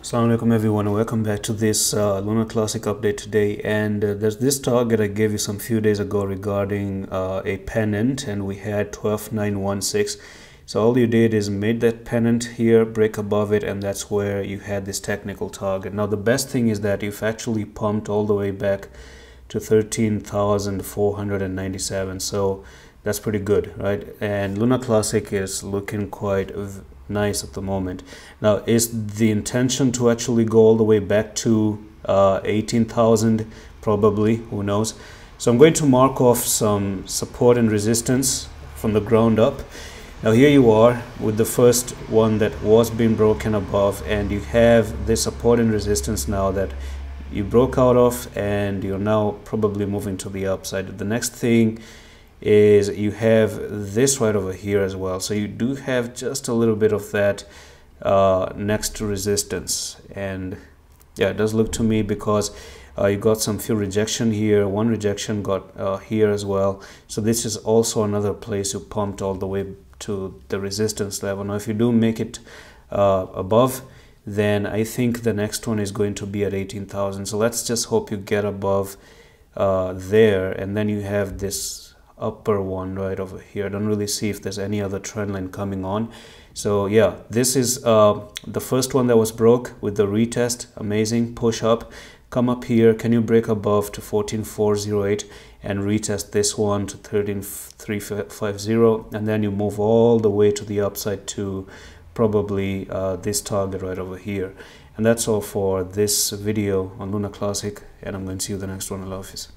Assalamu alaikum everyone, and welcome back to this Lunar Classic update today. And there's this target I gave you some few days ago regarding a pennant, and we had 12916. So all you did is made that pennant here, break above it, and that's where you had this technical target. Now the best thing is that you've actually pumped all the way back to 13,497. So that's pretty good, right? And Lunar Classic is looking quite nice at the moment. Now, is the intention to actually go all the way back to 18,000? Probably, who knows. So I'm going to mark off some support and resistance from the ground up. Now here you are with the first one that was being broken above, and you have this support and resistance now that you broke out of, and you're now probably moving to the upside. The next thing is you have this right over here as well, so you do have just a little bit of that next to resistance. And yeah, it does look to me, because you got some few rejection here, one rejection got here as well. So this is also another place you pumped all the way to the resistance level. Now if you do make it above, then I think the next one is going to be at 18,000. So let's just hope you get above there, and then you have this upper one right over here. I don't really see if there's any other trend line coming on. So yeah, this is the first one that was broke with the retest. Amazing push up, come up here. Can you break above to 14,408 and retest this one to 13,350, and then you move all the way to the upside to probably this target right over here. And that's all for this video on Lunar Classic, and I'm going to see you the next one. Allah Hafiz.